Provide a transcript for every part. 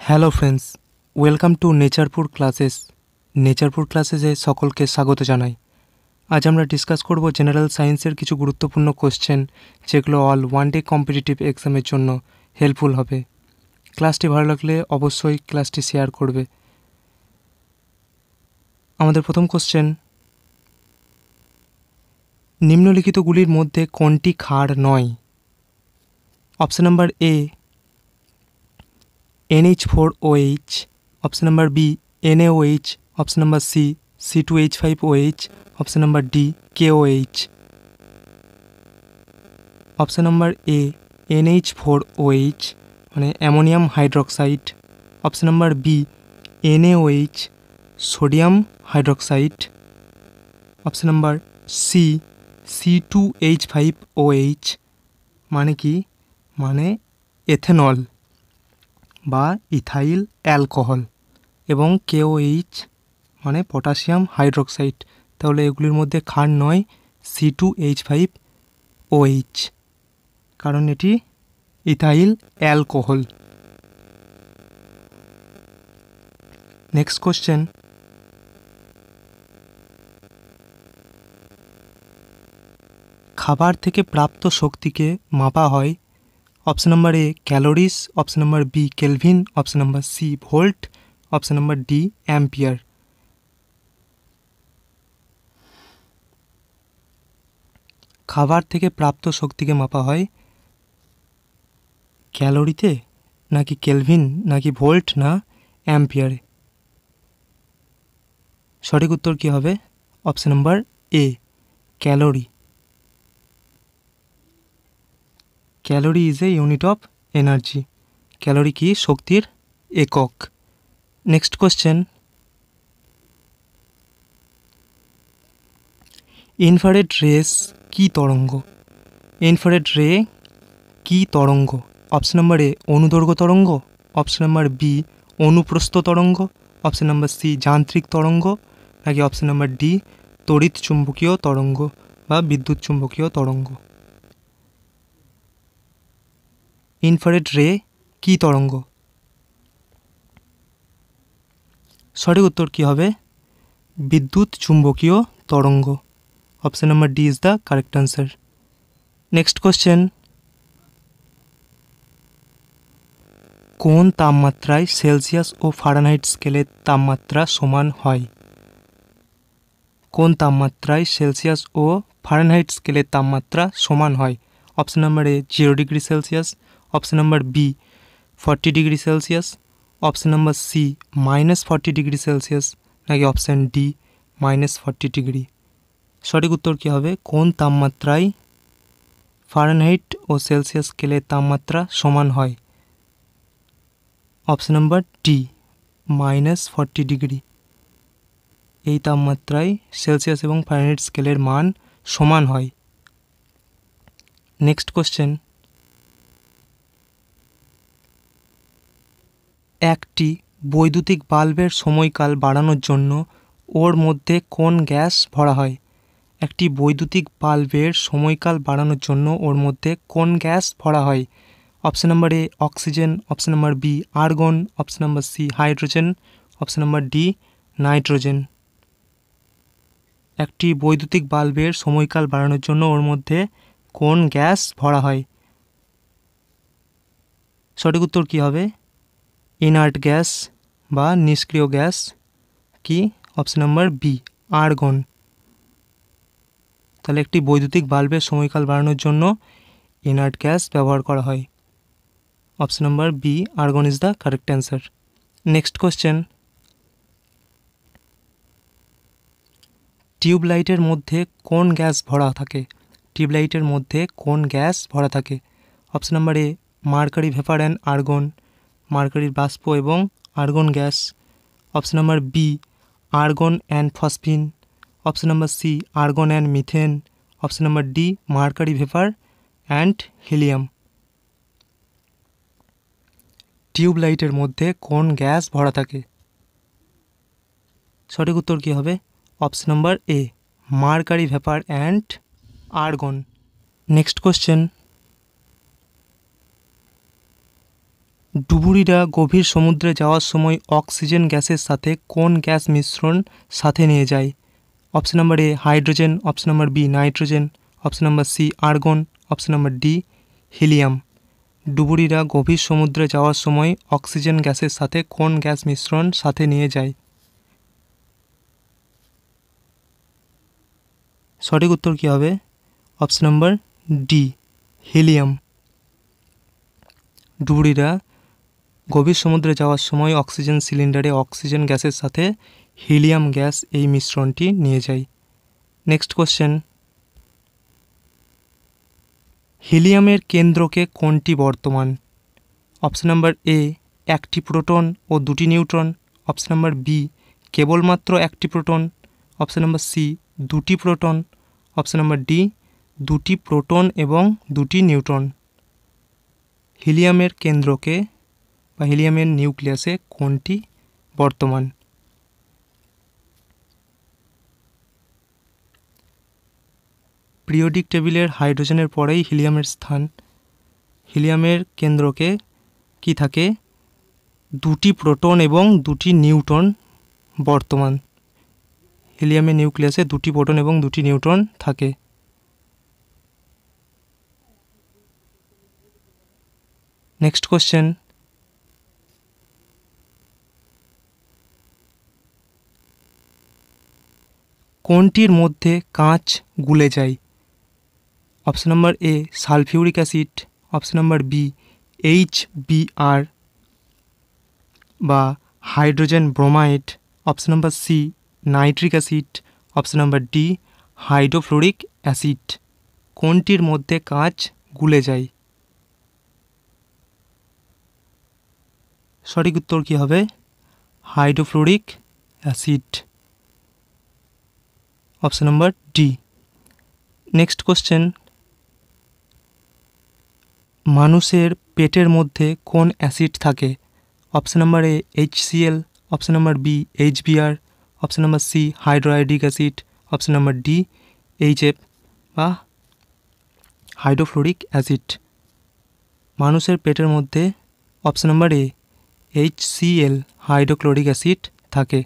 Hello friends, welcome to Naturepur classes. Naturepur ক্লাসেসে সকলকে স্বাগত জানাই। আজ আমরা ডিসকাস করব জেনারেল সায়েন্সের কিছু গুরুত্বপূর্ণ কোশ্চেন, যেগুলো অল ওয়ান ডে কম্পিটিটিভ এক্সামের জন্য হেল্পফুল হবে। ক্লাসটি ভালো লাগলে অবশ্যই ক্লাসটি শেয়ার করবে। আমাদের প্রথম কোশ্চেন, নিম্নলিখিতগুলির মধ্যে কোনটি ক্ষার নয়? Option number A NH4OH, option number B NaOH, option number C C2H5OH, option number D KOH। Option number A NH4OH মানে ammonium hydroxide, option number B NaOH sodium hydroxide, option number C C2H5OH মানে কি, মানে ethanol বা ethyl alcohol, এবং KOH মানে potassium hydroxide. তাহলে এগুলির মধ্যে ক্ষার নয় C2H5OH, কারণ এটি ইথাইল অ্যালকোহল। নেক্সট কোশ্চেন, খাবার থেকে প্রাপ্ত শক্তিকে মাপা হয়। Option number A calories, option number B kelvin, option number C volt, option number D ampere. খাবার থেকে প্রাপ্ত শক্তিকে মাপা হয় ক্যালোরিতে, নাকি কেলভিন, নাকি ভোল্ট, না অ্যাম্পিয়ারে? সঠিক উত্তর কী হবে? Option number A calorie. Calorie is a unit of energy. Calorie কি? শক্তির একক। নেক্সট কোশ্চেন, ইনফ্রারেড রেস কি তরঙ্গ? ইনফ্রারেড রে কি তরঙ্গ? অপশন নাম্বার এ অনুদৈর্ঘ্য তরঙ্গ, অপশন নাম্বার বি অনুপ্রস্থ তরঙ্গ, অপশন নাম্বার সি যান্ত্রিক তরঙ্গ, নাকি অপশন নাম্বার ডি তড়িৎ চুম্বকীয় তরঙ্গ বা বিদ্যুৎ চুম্বকীয় তরঙ্গ? ইনফ্রারেড রে কি তরঙ্গ? সঠিক উত্তর কী হবে? বিদ্যুৎ চুম্বকীয় তরঙ্গ। Option number D is the correct answer. Next question, কোন তাপমাত্রায় সেলসিয়াস ও ফারেনহাইট স্কেলের তাপমাত্রা সমান হয়? কোন তাপমাত্রায় সেলসিয়াস ও ফারেনহাইট স্কেলের তাপমাত্রা সমান হয়? Option number A 0 degree Celsius, option number B 40 degree Celsius, option number C -40 degree Celsius, নাকি অপশন ডি -40 ডিগ্রি। সঠিক উত্তর কী হবে? কোন তাপমাত্রায় ফারেনহাইট ও সেলসিয়াস স্কেলের তাপমাত্রা সমান হয়? Option number D -40 degree. এই তাপমাত্রায় সেলসিয়াস এবং ফারেনহাইট স্কেলের মান সমান হয়। নেক্সট কোশ্চেন, একটি বৈদ্যুতিক বাল্বের সময়কাল বাড়ানোর জন্য ওর মধ্যে কোন গ্যাস ভরা হয়? একটি বৈদ্যুতিক বাল্বের সময়কাল বাড়ানোর জন্য ওর মধ্যে কোন গ্যাস ভরা হয়? Option number A oxygen, option number B argon, option number C hydrogen, option number D nitrogen. একটি বৈদ্যুতিক বাল্বের সময়কাল বাড়ানোর জন্য ওর মধ্যে কোন গ্যাস ভরা হয়? সঠিক উত্তর কী হবে? ইনার্ট গ্যাস বা নিষ্ক্রিয় গ্যাস। কি? Option number B argon. তাহলে একটি বৈদ্যুতিক বাল্বের সময়কাল বাড়ানোর জন্য ইনার্ট গ্যাস ব্যবহার করা হয়। Option number B argon is the correct answer. Next question, টিউবলাইটের মধ্যে কোন গ্যাস ভরা থাকে? টিউবলাইটের মধ্যে কোন গ্যাস ভরা থাকে? Option number A mercury vapour and argon, মার্কারির বাষ্প এবং argon gas, option number B argon and phosphine, option number C argon and methane, option number D mercury vapour and helium. টিউবলাইটের মধ্যে কোন গ্যাস ভরা থাকে? সঠিক উত্তর কী হবে? Option number A mercury vapour and argon. Next question, ডুবুরিরা গভীর সমুদ্রে যাওয়ার সময় অক্সিজেন গ্যাসের সাথে কোন গ্যাস মিশ্রণ সাথে নিয়ে যায়? Option number A hydrogen, option number B nitrogen, option number C argon, option number D helium. ডুবুরিরা গভীর সমুদ্রে যাওয়ার সময় অক্সিজেন গ্যাসের সাথে কোন গ্যাস মিশ্রণ সাথে নিয়ে যায়? সঠিক উত্তর কী হবে? Option number D helium. ডুবুরিরা গভীর সমুদ্রে যাওয়ার সময় অক্সিজেন সিলিন্ডারে অক্সিজেন গ্যাসের সাথে হিলিয়াম গ্যাস এই মিশ্রণটি নিয়ে যায়। নেক্সট কোশ্চেন, হিলিয়ামের কেন্দ্রকে কোনটি বর্তমান? অপশন নাম্বার এ একটি প্রোটন ও দুটি নিউট্রন, অপশন নাম্বার বি কেবলমাত্র একটি প্রোটন, অপশন নাম্বার সি দুটি প্রোটন, অপশন নাম্বার ডি দুটি প্রোটন এবং দুটি নিউট্রন। হিলিয়ামের কেন্দ্রকে বা হিলিয়ামের নিউক্লিয়াসে কোনটি বর্তমান? পিরিয়ডিক টেবিলের হাইড্রোজেনের পরেই হিলিয়ামের স্থান। হিলিয়ামের কেন্দ্রকে কি থাকে? দুটি প্রোটন এবং দুটি নিউট্রন বর্তমান। হিলিয়ামের নিউক্লিয়াসে দুটি প্রোটন এবং দুটি নিউট্রন থাকে। নেক্সট কোশ্চেন, কোনটির মধ্যে কাঁচ গুলে যায়? Option number A sulphuric acid, option number B HBr বা hydrogen bromide, option number C nitric acid, option number D hydrofluoric acid. কোনটির মধ্যে কাঁচ গুলে যায়? সঠিক উত্তর কী হবে? Hydrofluoric acid, option number D. Next question, মানুষের পেটের মধ্যে কোন অ্যাসিড থাকে? Option number A HCl, option number B HBr, option number C hydroiodic acid, option number D HF বা হাইড্রোফ্লোরিক অ্যাসিড। মানুষের পেটের মধ্যে option number A HCl hydrochloric acid থাকে।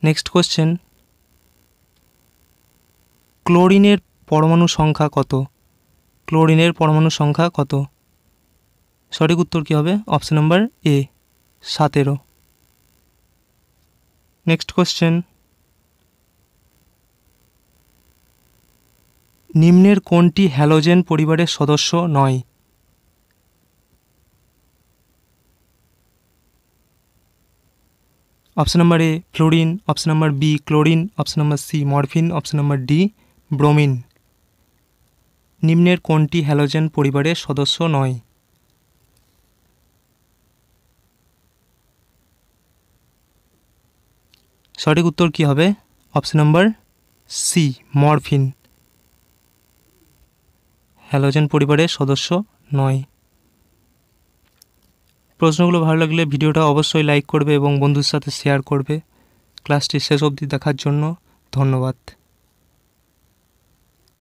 নেক্সট কোশ্চেন, ক্লোরিনের পরমাণু সংখ্যা কত? ক্লোরিনের পরমাণু সংখ্যা কত? সঠিক উত্তর কী হবে? Option number A 17। Next question, নিম্নের কোনটি হ্যালোজেন পরিবারের সদস্য নয়? Option number A fluorine, option number B chlorine, option number C morphine, option number D bromine. নিম্নের কোনটি হ্যালোজেন পরিবারের সদস্য নয়? সঠিক উত্তর কী হবে? Option number C morphine halogen পরিবারের সদস্য নয়। প্রশ্নগুলো ভালো লাগলে ভিডিওটা অবশ্যই লাইক করবে এবং বন্ধুর সাথে শেয়ার করবে। ক্লাসটি শেষ অবধি দেখার জন্য ধন্যবাদ।